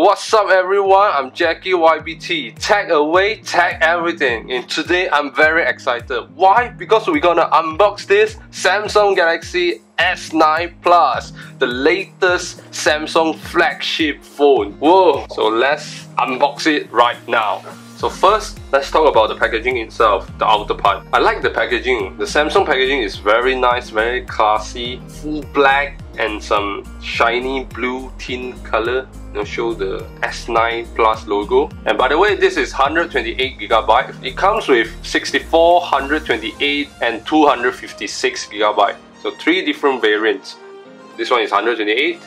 What's up everyone, I'm Jackie YBT. Tech away, tech everything. And today I'm very excited. Why? Because we're gonna unbox this Samsung Galaxy S9 Plus, the latest Samsung flagship phone. Whoa! So let's unbox it right now. So first, let's talk about the packaging itself, the outer part. I like the packaging. The Samsung packaging is very nice, very classy, full black and some shiny blue tint color. Show the S9 Plus logo. And by the way, this is 128GB. It comes with 64, 128 and 256GB. So three different variants. This one is 128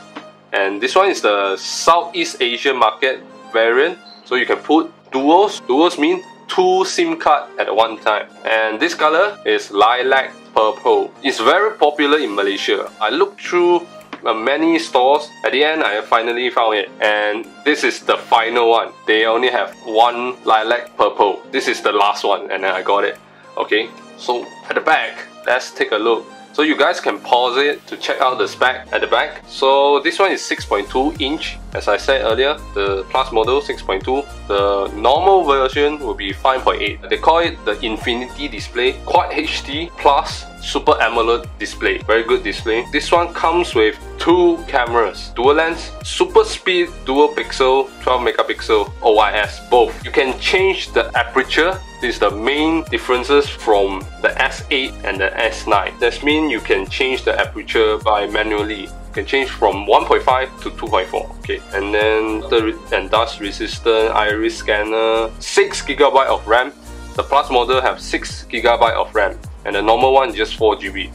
and this one is the Southeast Asia market variant. So you can put duals. Duals mean two SIM cards at one time. And this color is lilac purple. It's very popular in Malaysia. I looked through many stores. At the end, I finally found it, and this is the final one. They only have one lilac purple. This is the last one, and then I got it. Okay, so at the back, let's take a look. So you guys can pause it to check out the spec at the back. So this one is 6.2 inch. As I said earlier, the Plus model 6.2. The normal version will be 5.8. They call it the Infinity display. Quad HD plus Super AMOLED display. Very good display. This one comes with two cameras. Dual lens, super speed, dual pixel, 12 megapixel OIS, both. You can change the aperture. This is the main differences from the S8 and the S9. That means you can change the aperture by manually. You can change from 1.5 to 2.4. Okay, and then the dust resistant iris scanner, 6GB of RAM. The Plus model have 6GB of RAM, and the normal one is just 4GB.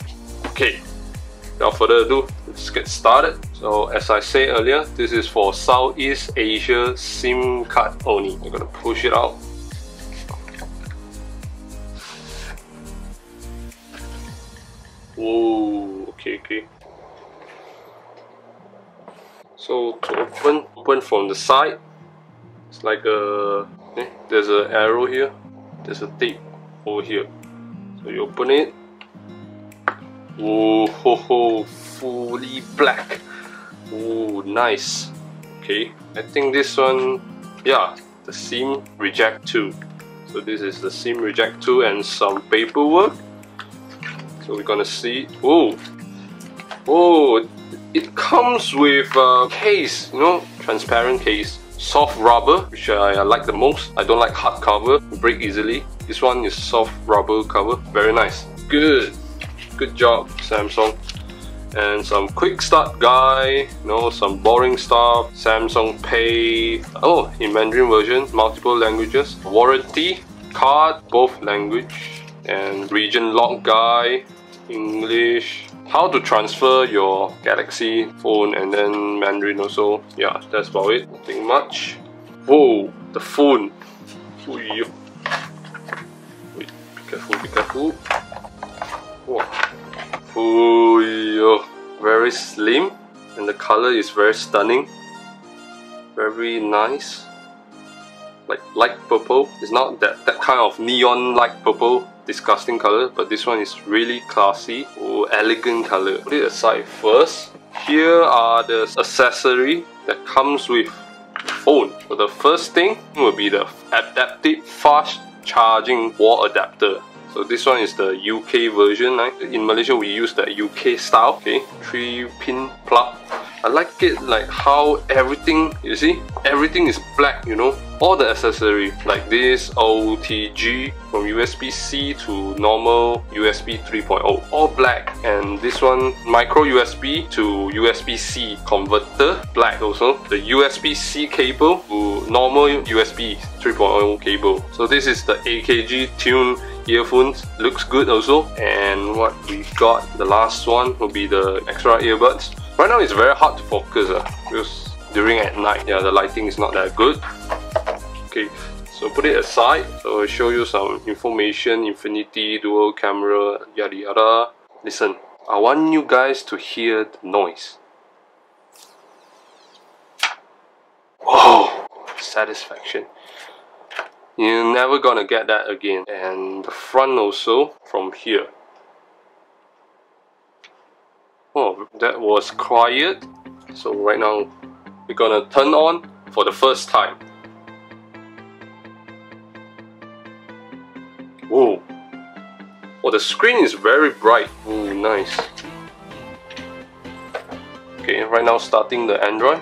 Okay, without further ado, let's get started. So as I said earlier, this is for Southeast Asia SIM card only. I'm gonna push it out. Whoa, okay. So to open from the side, it's like a, there's an arrow here, there's a tape over here. So you open it. Whoa, ho, ho, fully black. Oh, nice. Okay, I think this one, yeah, the SIM reject 2. So this is the SIM reject 2 and some paperwork. So we're gonna see. Oh, it comes with a case, transparent case, soft rubber, which I like the most. I don't like hard cover, break easily. This one is soft rubber cover, very nice. Good job, Samsung. And some quick start guide, some boring stuff. Samsung Pay. Oh, in Mandarin version, multiple languages. Warranty card, both language. And region lock guide, English. How to transfer your Galaxy phone, and then Mandarin also. Yeah, that's about it. Nothing much. Whoa, the phone. Wait, be careful. Whoa. Oh, very slim, and the color is very stunning. Very nice. Like light purple. It's not that kind of neon light purple, disgusting color, but this one is really classy. Oh, elegant color. Put it aside first. Here are the accessory that comes with the phone. So the first thing will be the adaptive fast charging wall adapter. So this one is the UK version. In Malaysia we use the UK style. Okay, 3-pin plug. I like it, like how everything, you see, everything is black, all the accessory like this OTG from USB-C to normal USB 3.0, all black. And this one micro USB to USB-C converter, black also. The USB-C cable to normal USB 3.0 cable. So this is the AKG Tune earphones, looks good also. And what we got, the last one will be the extra earbuds. Right now it's very hard to focus because during at night, the lighting is not that good. Okay, so put it aside. So I'll show you some information, Infinity, dual camera, yada yada. Listen, I want you guys to hear the noise. Whoa, satisfaction. You're never gonna get that again. And the front also, from here. Oh, that was quiet. So right now we're gonna turn on for the first time. Whoa! Oh, the screen is very bright. Oh, nice. Okay, right now starting the Android.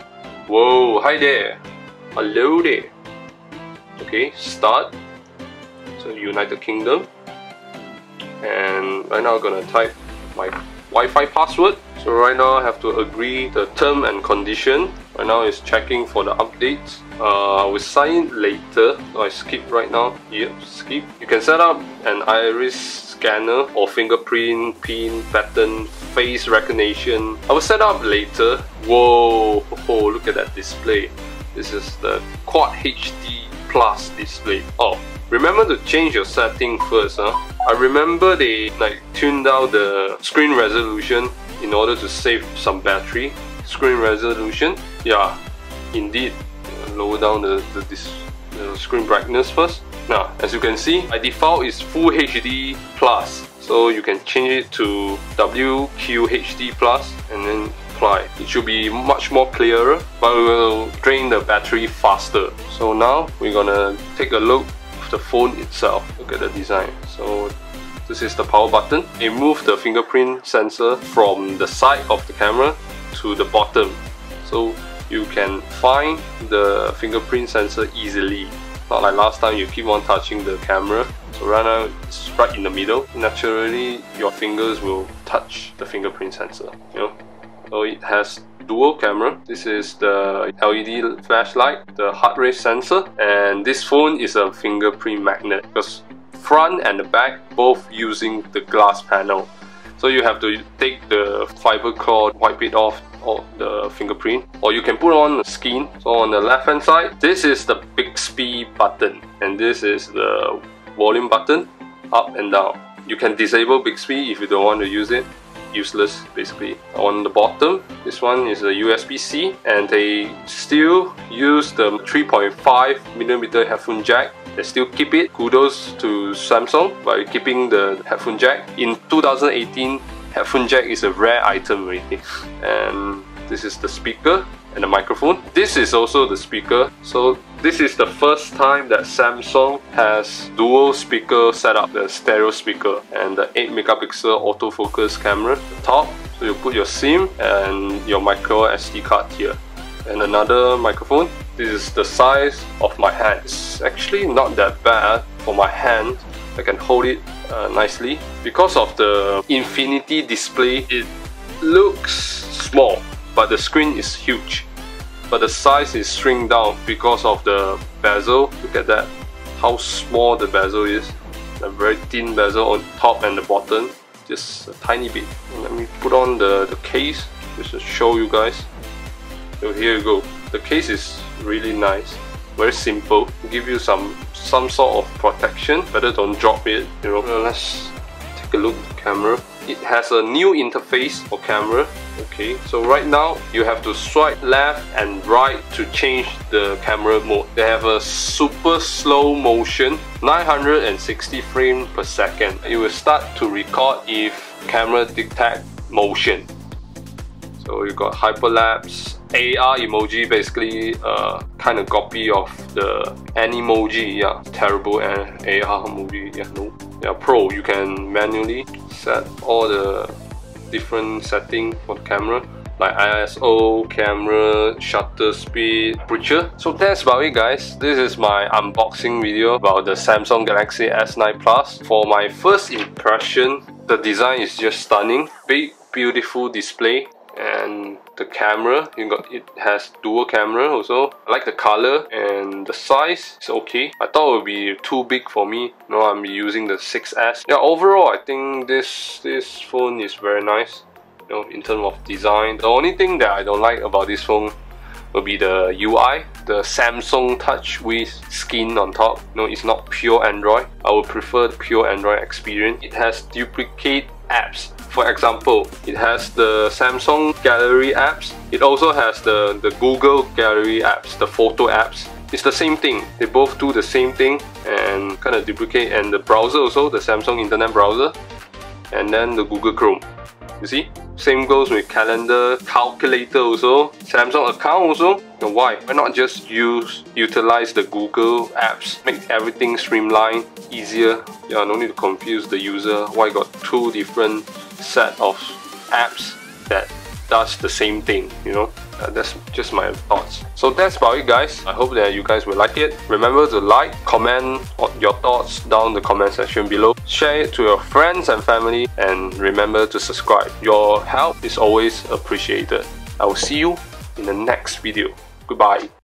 Whoa, hi there. Hello there. Okay, start. So United Kingdom. And right now I'm gonna type my Wi-Fi password. So right now I have to agree the term and condition. Right now it's checking for the updates. I will sign in later. So I skip right now. Yep, skip. You can set up an iris scanner or fingerprint, pin, pattern, face recognition. I will set up later. Whoa, oh, look at that display. This is the Quad HD Plus display. Oh, remember to change your setting first, huh? I remember they tuned down the screen resolution in order to save some battery. Screen resolution, yeah, indeed. Lower down the screen brightness first. Now, as you can see, by default is Full HD Plus. So you can change it to WQHD Plus and then apply. It should be much more clearer, but it will drain the battery faster. So now we're gonna take a look at the phone itself. Look at the design. So this is the power button. It moves the fingerprint sensor from the side of the camera to the bottom. So you can find the fingerprint sensor easily. Not like last time you keep on touching the camera. So right now it's right in the middle. Naturally your fingers will touch the fingerprint sensor, you know. So it has dual camera. This is the LED flashlight, the heart rate sensor, and this phone is a fingerprint magnet because front and the back both using the glass panel. So you have to take the fiber cloth, wipe it off the fingerprint, or you can put on the skin. So on the left hand side, this is the Bixby button, and this is the volume button, up and down. You can disable Bixby if you don't want to use it. Useless basically. On the bottom, this one is a USB-C, and they still use the 3.5mm headphone jack. They still keep it. Kudos to Samsung by keeping the headphone jack. In 2018, headphone jack is a rare item already. And this is the speaker and the microphone. This is also the speaker. So this is the first time that Samsung has dual speaker setup, the stereo speaker and the 8MP autofocus camera at the top. So you put your SIM and your micro SD card here. And another microphone. This is the size of my hand. It's actually not that bad for my hand. I can hold it nicely. Because of the infinity display, it looks small, but the screen is huge. But the size is shrink down because of the bezel. Look at that, how small the bezel is. A very thin bezel on top and the bottom, just a tiny bit. Let me put on the case just to show you guys. So here you go. The case is really nice, very simple. Give you some sort of protection. Better don't drop it, you know. Let's take a look at the camera. It has a new interface for camera. Okay, so right now you have to swipe left and right to change the camera mode. They have a super slow motion, 960 frames per second. It will start to record if camera detect motion. So you got hyperlapse, AR emoji, basically kind of copy of the Animoji. Yeah, terrible AR emoji. Yeah, no. Yeah, Pro, you can manually set all the different settings for the camera, like ISO, camera, shutter speed, aperture. So that's about it, guys. This is my unboxing video about the Samsung Galaxy S9 Plus. For my first impression, the design is just stunning. Big, beautiful display. And the camera, it has dual camera also. I like the color, and the size is okay. I thought it would be too big for me. No, I'm using the 6S. Yeah, overall I think this phone is very nice, you know, in terms of design. The only thing that I don't like about this phone will be the UI, the Samsung Touch with skin on top. No, it's not pure Android. I would prefer the pure Android experience. It has duplicate apps. For example, it has the Samsung Gallery apps. It also has the Google Gallery apps, the photo apps. It's the same thing. They both do the same thing and kind of duplicate. And the browser also, the Samsung Internet browser, and then the Google Chrome. You see? Same goes with calendar, calculator also, Samsung account also. And why not just utilize the Google apps, make everything streamlined, easier. Yeah, no need to confuse the user. Why got two different set of apps that does the same thing, you know? That's just my thoughts. So that's about it, guys. I hope that you guys will like it. Remember to like, comment your thoughts down in the comment section below. Share it to your friends and family, and remember to subscribe. Your help is always appreciated. I will see you in the next video. Goodbye.